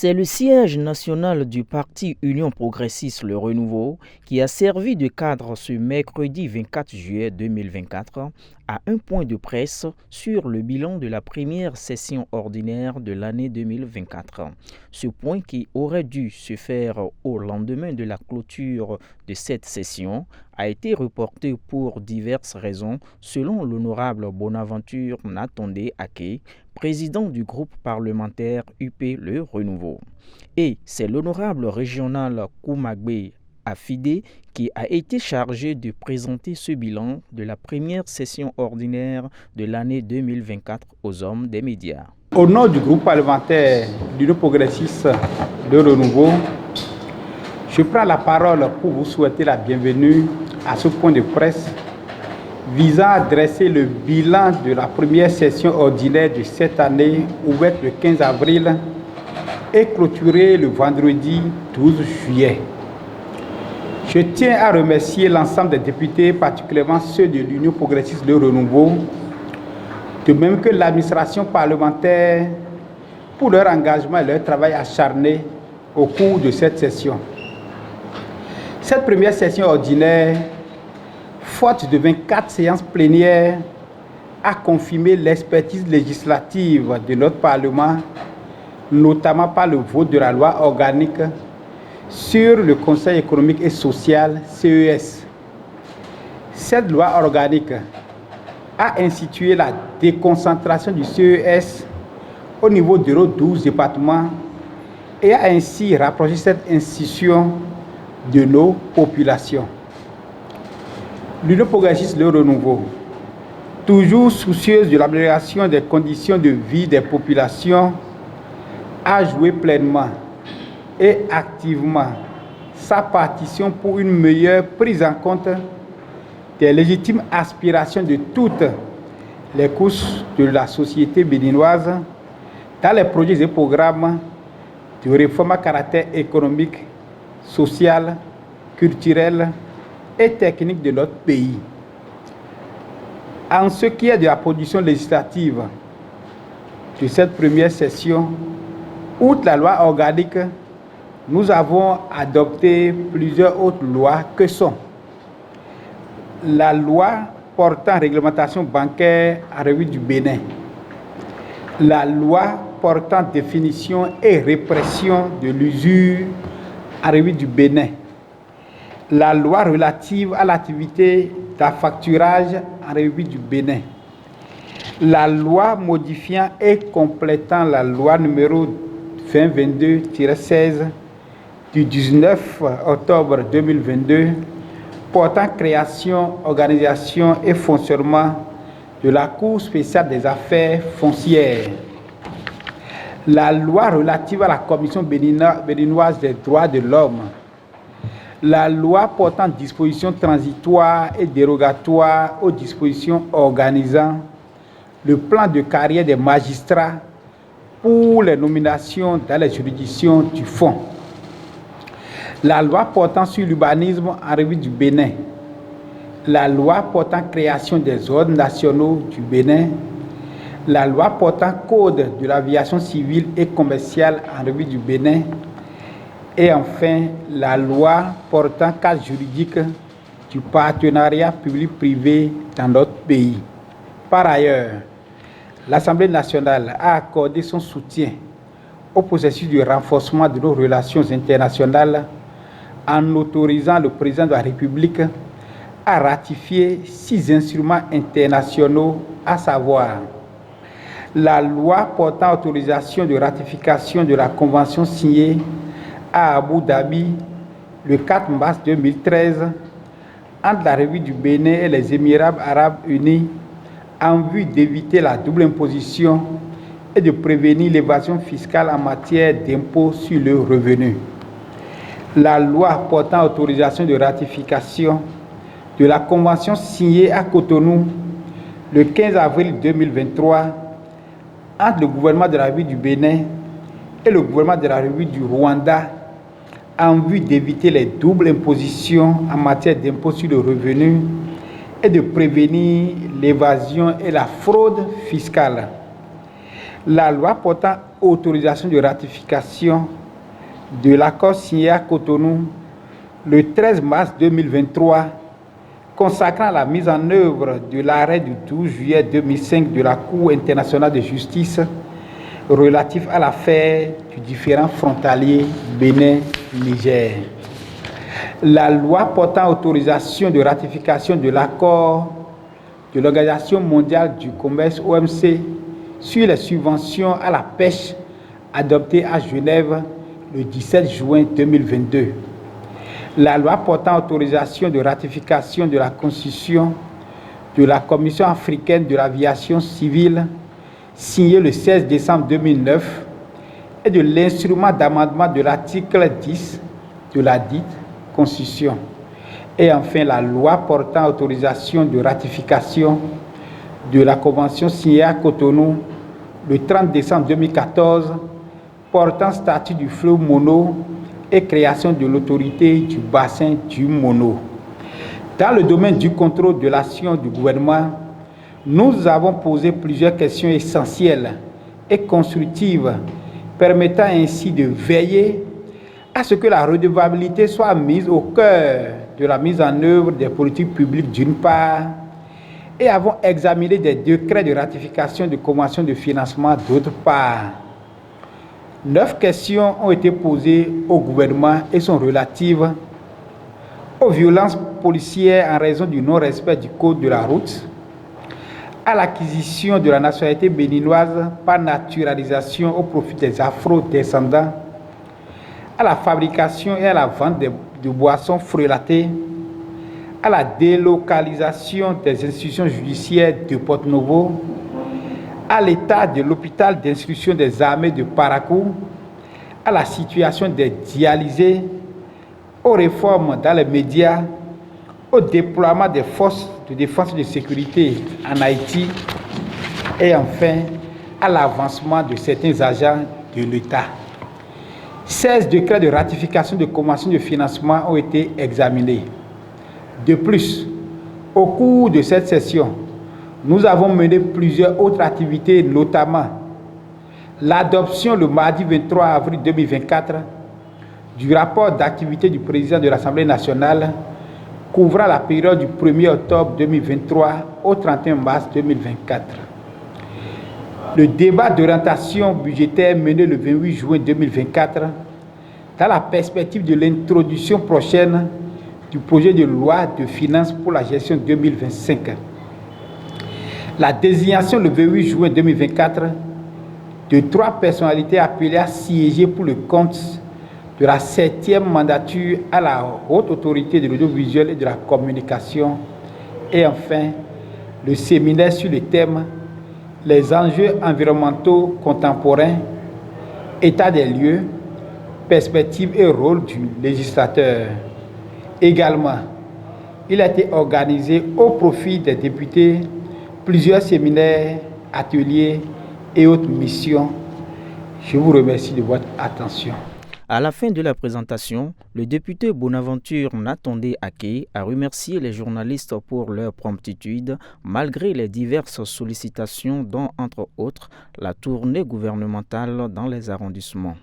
C'est le siège national du parti Union progressiste Le Renouveau qui a servi de cadre ce mercredi 24 juillet 2024 à un point de presse sur le bilan de la première session ordinaire de l'année 2024. Ce point qui aurait dû se faire au lendemain de la clôture de cette session a été reporté pour diverses raisons selon l'honorable Bonaventure Natondé Aké, président du groupe parlementaire UP Le Renouveau. Et c'est l'honorable régional Koumagbe Afide qui a été chargé de présenter ce bilan de la première session ordinaire de l'année 2024 aux hommes des médias. Au nom du groupe parlementaire d'Union progressiste Le Renouveau, je prends la parole pour vous souhaiter la bienvenue à ce point de presse visant à dresser le bilan de la première session ordinaire de cette année ouverte le 15 avril et clôturée le vendredi 12 juillet. Je tiens à remercier l'ensemble des députés, particulièrement ceux de l'Union progressiste Le Renouveau, de même que l'administration parlementaire pour leur engagement et leur travail acharné au cours de cette session. Cette première session ordinaire, faute de 24 séances plénières, a confirmé l'expertise législative de notre Parlement, notamment par le vote de la loi organique sur le Conseil économique et social, CES. Cette loi organique a institué la déconcentration du CES au niveau de nos 12 départements et a ainsi rapproché cette institution de nos populations. L'Union progressiste Le Renouveau, toujours soucieuse de l'amélioration des conditions de vie des populations, a joué pleinement et activement sa partition pour une meilleure prise en compte des légitimes aspirations de toutes les couches de la société béninoise dans les projets et programmes de réforme à caractère économique, social, culturel et technique de notre pays. En ce qui est de la production législative de cette première session, outre la loi organique, nous avons adopté plusieurs autres lois que sont la loi portant réglementation bancaire à République du Bénin, la loi portant définition et répression de l'usure à République du Bénin, la loi relative à l'activité d'affacturage en République du Bénin, la loi modifiant et complétant la loi numéro 2022-16 du 19 octobre 2022 portant création, organisation et fonctionnement de la Cour spéciale des affaires foncières, la loi relative à la Commission béninoise des droits de l'homme, la loi portant dispositions transitoires et dérogatoires aux dispositions organisant le plan de carrière des magistrats pour les nominations dans les juridictions du fonds, la loi portant sur l'urbanisme en République du Bénin, la loi portant création des ordres nationaux du Bénin, la loi portant code de l'aviation civile et commerciale en République du Bénin, et enfin la loi portant cadre juridique du partenariat public-privé dans notre pays. Par ailleurs, l'Assemblée nationale a accordé son soutien au processus de renforcement de nos relations internationales en autorisant le président de la République à ratifier 6 instruments internationaux, à savoir la loi portant autorisation de ratification de la convention signée à Abu Dhabi le 4 mars 2013 entre la République du Bénin et les Émirats arabes unis en vue d'éviter la double imposition et de prévenir l'évasion fiscale en matière d'impôt sur le revenu. La loi portant autorisation de ratification de la convention signée à Cotonou le 15 avril 2023 entre le gouvernement de la République du Bénin et le gouvernement de la République du Rwanda en vue d'éviter les doubles impositions en matière d'impôt sur le revenu et de prévenir l'évasion et la fraude fiscale. La loi portant autorisation de ratification de l'accord signé à Cotonou le 13 mars 2023 consacrant la mise en œuvre de l'arrêt du 12 juillet 2005 de la Cour internationale de justice relatif à l'affaire du différend frontalier Bénin-Niger. La loi portant autorisation de ratification de l'accord de l'Organisation mondiale du commerce OMC sur les subventions à la pêche adoptée à Genève le 17 juin 2022. La loi portant autorisation de ratification de la Constitution de la Commission africaine de l'aviation civile signée le 16 décembre 2009 et de l'instrument d'amendement de l'article 10 de la dite Constitution. Et enfin, la loi portant autorisation de ratification de la Convention signée à Cotonou le 30 décembre 2014 portant statut du fleuve Mono et création de l'autorité du bassin du Mono. Dans le domaine du contrôle de l'action du gouvernement, nous avons posé plusieurs questions essentielles et constructives permettant ainsi de veiller à ce que la redevabilité soit mise au cœur de la mise en œuvre des politiques publiques d'une part et avons examiné des décrets de ratification de conventions de financement d'autre part. 9 questions ont été posées au gouvernement et sont relatives aux violences policières en raison du non-respect du code de la route, à l'acquisition de la nationalité béninoise par naturalisation au profit des afro-descendants, à la fabrication et à la vente de boissons frelatées, à la délocalisation des institutions judiciaires de Porto-Novo, à l'état de l'hôpital d'instruction des armées de Parakou, à la situation des dialysés, aux réformes dans les médias, au déploiement des forces de défense et de sécurité en Haïti et enfin à l'avancement de certains agents de l'État. 16 décrets de ratification de conventions de financement ont été examinés. De plus, au cours de cette session, nous avons mené plusieurs autres activités, notamment l'adoption le mardi 23 avril 2024 du rapport d'activité du président de l'Assemblée nationale couvrant la période du 1er octobre 2023 au 31 mars 2024. Le débat d'orientation budgétaire mené le 28 juin 2024 dans la perspective de l'introduction prochaine du projet de loi de finances pour la gestion 2025. La désignation le 28 juin 2024 de 3 personnalités appelées à siéger pour le compte de la 7e mandature à la haute autorité de l'audiovisuel et de la communication. Et enfin, le séminaire sur le thème « Les enjeux environnementaux contemporains, état des lieux, perspectives et rôle du législateur ». Également, il a été organisé au profit des députés plusieurs séminaires, ateliers et autres missions. Je vous remercie de votre attention. À la fin de la présentation, le député Bonaventure Natondé Ake a remercié les journalistes pour leur promptitude malgré les diverses sollicitations dont, entre autres, la tournée gouvernementale dans les arrondissements.